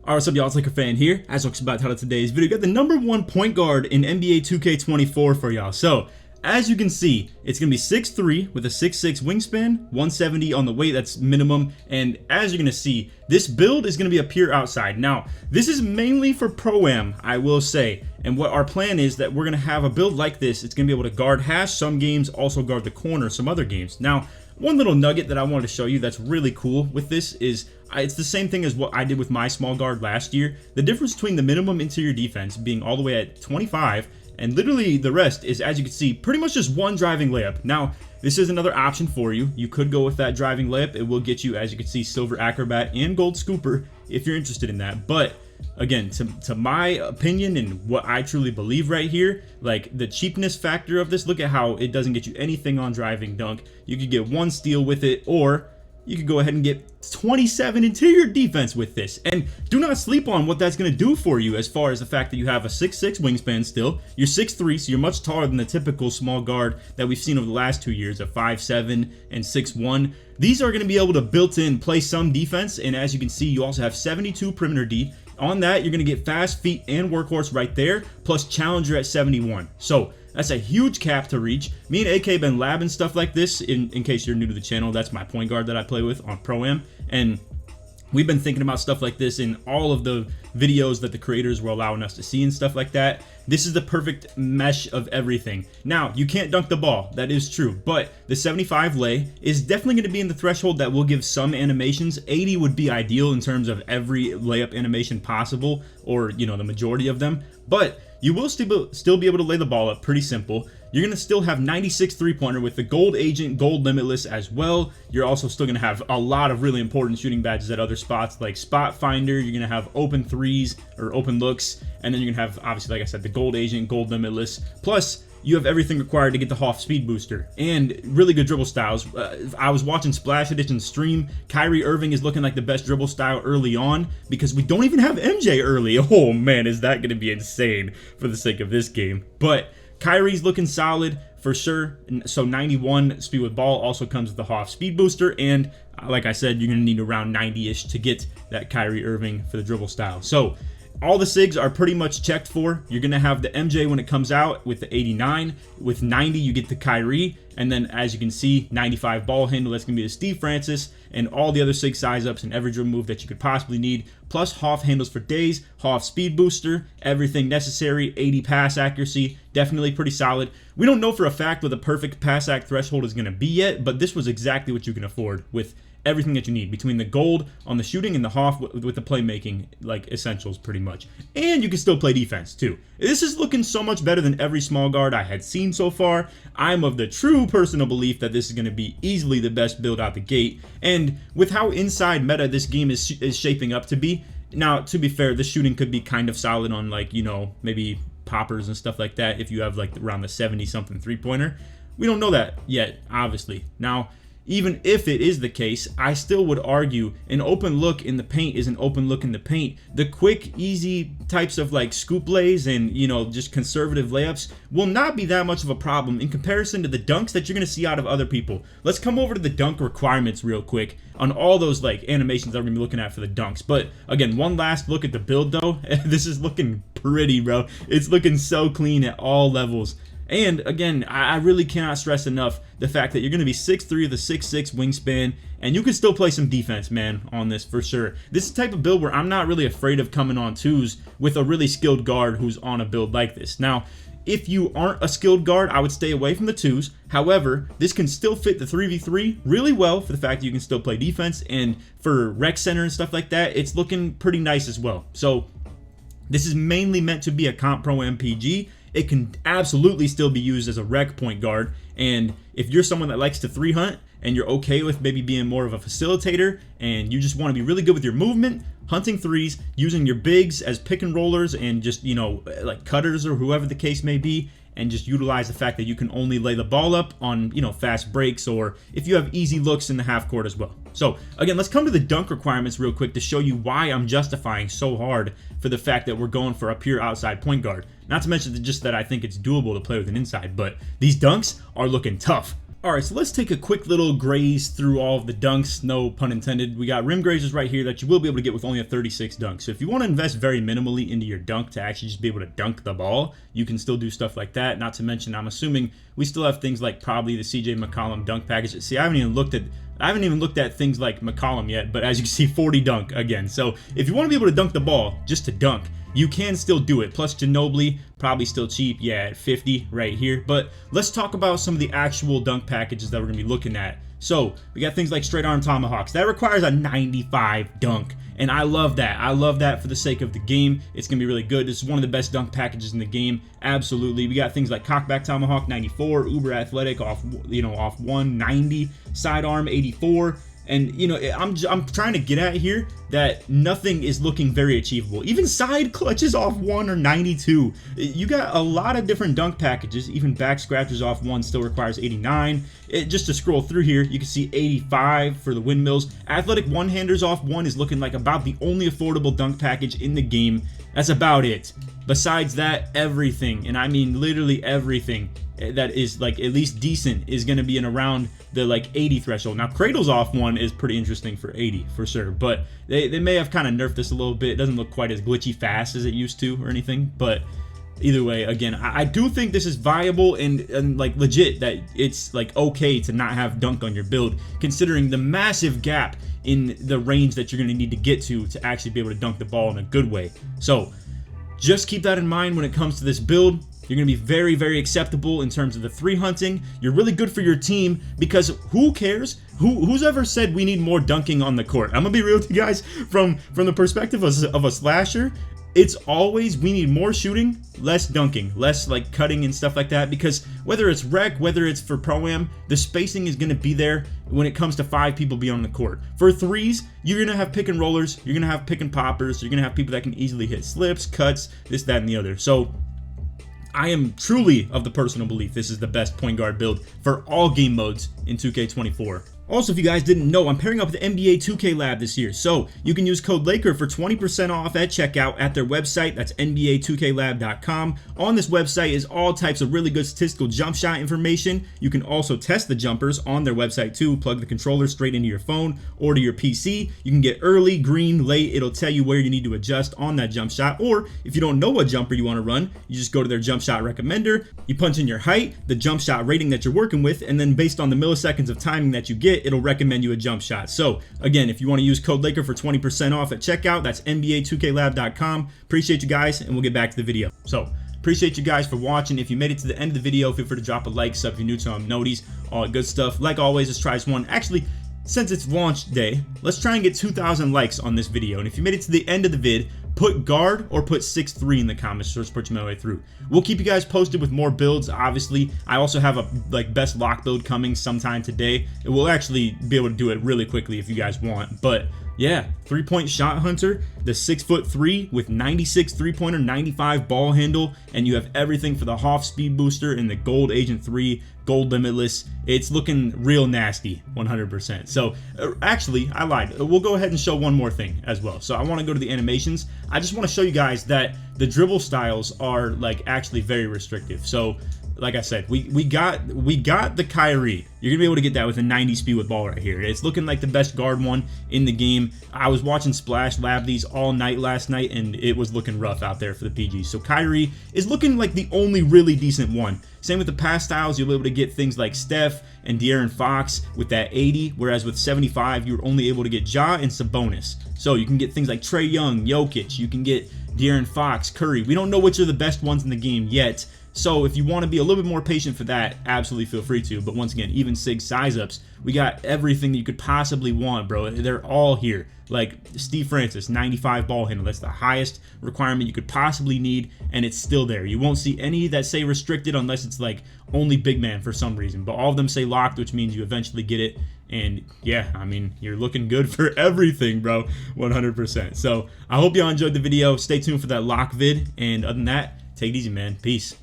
Alright, what's up, y'all? It's LakerFan here. As I was about to title today's video, got the #1 point guard in NBA 2K24 for y'all. So, as you can see, it's going to be 6'3" with a 6'6" wingspan, 170 on the weight, that's minimum. And as you're going to see, this build is going to be a pure outside. Now, this is mainly for Pro-Am, I will say. And what our plan is that we're going to have a build like this. It's going to be able to guard hash some games, also guard the corner some other games. Now, one little nugget that I wanted to show you that's really cool with this is it's the same thing as what I did with my small guard last year. The difference between the minimum interior defense being all the way at 25 and literally the rest is, as you can see, pretty much just one driving layup. Now, this is another option for you. You could go with that driving layup. It will get you, as you can see, Silver Acrobat and Gold Scooper if you're interested in that. But again, to my opinion and what I truly believe right here, like the cheapness factor of this, look at how it doesn't get you anything on driving dunk. You could get one steal with it, or you could go ahead and get 27 interior defense with this. And do not sleep on what that's going to do for you as far as the fact that you have a 6'6" wingspan still. You're 6'3", so you're much taller than the typical small guard that we've seen over the last 2 years of 5'7" and 6'1". These are going to be able to built-in play some defense, and as you can see, you also have 72 perimeter D. On that, you're going to get fast feet and workhorse right there, plus challenger at 71. So that's a huge cap to reach. Me and AK been labbing stuff like this. In case you're new to the channel, that's my point guard that I play with on Pro-Am. And we've been thinking about stuff like this in all of the videos that the creators were allowing us to see and stuff like that. This is the perfect mesh of everything. Now, you can't dunk the ball. That is true. But the 75 lay is definitely going to be in the threshold that will give some animations. 80 would be ideal in terms of every layup animation possible, or, you know, the majority of them. But you will still be able to lay the ball up pretty simple. You're going to still have 96 three-pointer with the gold agent, gold limitless as well. You're also still going to have a lot of really important shooting badges at other spots like spot finder. You're going to have open threes or open looks. And then you're going to have, obviously, like I said, the gold agent, gold limitless. Plus, you have everything required to get the Hoff speed booster and really good dribble styles. I was watching Splash Edition stream. Kyrie Irving is looking like the best dribble style early on because we don't even have MJ early. Oh man, is that going to be insane for the sake of this game. But Kyrie's looking solid for sure. So 91 speed with ball also comes with the Hoff speed booster, and like I said, you're going to need around 90-ish to get that Kyrie Irving for the dribble style. So all the SIGs are pretty much checked for. You're going to have the MJ when it comes out with the 89. With 90, you get the Kyrie. And then, as you can see, 95 ball handle. That's going to be the Steve Francis. And all the other SIG size-ups and every dribble move that you could possibly need. Plus, Hoff handles for days. Hoff speed booster. Everything necessary. 80 pass accuracy. Definitely pretty solid. We don't know for a fact what the perfect pass act threshold is going to be yet. But this was exactly what you can afford with everything that you need between the gold on the shooting and the Hoff with the playmaking, like essentials pretty much. And you can still play defense too. This is looking so much better than every small guard I had seen so far. I'm of the true personal belief that this is going to be easily the best build out the gate. And with how inside meta this game is shaping up to be, now to be fair, the shooting could be kind of solid on, like, you know, maybe poppers and stuff like that if you have like around the 70-something three-pointer. We don't know that yet, obviously. Now, even if it is the case, I still would argue an open look in the paint is an open look in the paint. The quick, easy types of like scoop lays and, you know, just conservative layups will not be that much of a problem in comparison to the dunks that you're going to see out of other people. Let's come over to the dunk requirements real quick on all those like animations that we're going to be looking at for the dunks. But again, one last look at the build though. This is looking pretty, bro. It's looking so clean at all levels. And again, I really cannot stress enough the fact that you're going to be 6'3" with a 6'6" wingspan, and you can still play some defense, man, on this for sure. This is the type of build where I'm not really afraid of coming on twos with a really skilled guard who's on a build like this. Now, if you aren't a skilled guard, I would stay away from the twos. However, this can still fit the 3v3 really well for the fact that you can still play defense, and for rec center and stuff like that, it's looking pretty nice as well. So this is mainly meant to be a comp pro MPG. It can absolutely still be used as a rec point guard, and if you're someone that likes to 3-hunt and you're okay with maybe being more of a facilitator and you just want to be really good with your movement, hunting threes, using your bigs as pick and rollers and just, you know, like cutters or whoever the case may be, and just utilize the fact that you can only lay the ball up on, you know, fast breaks, or if you have easy looks in the half court as well. So again, let's come to the dunk requirements real quick to show you why I'm justifying so hard for the fact that we're going for a pure outside point guard. Not to mention just that I think it's doable to play with an inside, but these dunks are looking tough. Alright, so let's take a quick little graze through all of the dunks, no pun intended. We got rim grazers right here that you will be able to get with only a 36 dunk. So if you want to invest very minimally into your dunk to actually just be able to dunk the ball, you can still do stuff like that. Not to mention, I'm assuming we still have things like probably the CJ McCollum dunk package. See, I haven't even looked at things like McCollum yet, but as you can see, 40 dunk again. So if you want to be able to dunk the ball, just to dunk, you can still do it. Plus Ginobili, probably still cheap, yeah, at 50 right here. But let's talk about some of the actual dunk packages that we're going to be looking at. So we got things like straight arm tomahawks. That requires a 95 dunk. And I love that. I love that for the sake of the game. It's going to be really good. This is one of the best dunk packages in the game. Absolutely. We got things like cockback tomahawk 94, uber athletic off 190, sidearm 84. And, you know, I'm trying to get at here that nothing is looking very achievable. Even side clutches off 1 or 92. You got a lot of different dunk packages. Even back scratchers off 1 still requires 89. Just to scroll through here, you can see 85 for the windmills. Athletic one-handers off 1 is looking like about the only affordable dunk package in the game. That's about it. Besides that, everything, and I mean literally everything that is like at least decent is going to be in around the like 80 threshold. Now cradles off 1 is pretty interesting for 80 for sure, but they may have kind of nerfed this a little bit. It doesn't look quite as glitchy fast as it used to or anything, but either way, again, I do think this is viable and like legit that it's like okay to not have dunk on your build, considering the massive gap in the range that you're going to need to get to actually be able to dunk the ball in a good way. So just keep that in mind when it comes to this build. You're going to be very, very acceptable in terms of the 3 hunting. You're really good for your team because who cares? Who's ever said we need more dunking on the court? I'm going to be real with you guys from the perspective of a slasher. It's always we need more shooting, less dunking, less like cutting and stuff like that, because whether it's rec, whether it's for pro-am, the spacing is going to be there when it comes to 5 people being on the court. For 3s, you're going to have pick and rollers, you're going to have pick and poppers, you're going to have people that can easily hit slips, cuts, this, that, and the other. So I am truly of the personal belief this is the best point guard build for all game modes in 2K24. Also, if you guys didn't know, I'm pairing up with the NBA 2K Lab this year, so you can use code Laker for 20% off at checkout at their website. That's NBA2KLab.com. On this website is all types of really good statistical jump shot information. You can also test the jumpers on their website too. Plug the controller straight into your phone or to your PC. You can get early, green, late. It'll tell you where you need to adjust on that jump shot. Or if you don't know what jumper you want to run, you just go to their jump shot recommender. You punch in your height, the jump shot rating that you're working with, and then based on the milliseconds of timing that you get, it'll recommend you a jump shot. So again, if you want to use code Laker for 20% off at checkout, that's NBA2KLab.com. Appreciate you guys, and we'll get back to the video. So appreciate you guys for watching. If you made it to the end of the video, feel free to drop a like, sub if you're new to noties, all that good stuff. Like always, let's try this one. Actually, since it's launch day, let's try and get 2,000 likes on this video. And if you made it to the end of the vid, put guard or put 6'3" in the comments to support you my way through. We'll keep you guys posted with more builds. Obviously, I also have a best lock build coming sometime today. We'll actually be able to do it really quickly if you guys want. But yeah, 3-point shot hunter, the 6'3" with 96 3-pointer, 95 ball handle, and you have everything for the Hoff speed booster and the gold Agent 3, gold limitless. It's looking real nasty, 100%. So actually, I lied. We'll go ahead and show one more thing as well. So I want to go to the animations. I just want to show you guys that the dribble styles are like actually very restrictive. So like I said, we got the Kyrie. You're gonna be able to get that with a 90 speed with ball right here. It's looking like the best guard one in the game. I was watching Splash Lab these all night last night, and it was looking rough out there for the PGs. So Kyrie is looking like the only really decent one. Same with the pass styles. You'll be able to get things like Steph and De'Aaron Fox with that 80, whereas with 75, you're only able to get Ja and Sabonis. So you can get things like Trae Young, Jokic. You can get De'Aaron Fox, Curry. We don't know which are the best ones in the game yet. So if you want to be a little bit more patient for that, absolutely feel free to. But once again, even SIG size ups, we got everything that you could possibly want, bro. They're all here. Like Steve Francis, 95 ball handle. That's the highest requirement you could possibly need, and it's still there. You won't see any that say restricted unless it's like only big man for some reason. But all of them say locked, which means you eventually get it. And yeah, I mean, you're looking good for everything, bro. 100%. So I hope y'all enjoyed the video. Stay tuned for that lock vid. And other than that, take it easy, man. Peace.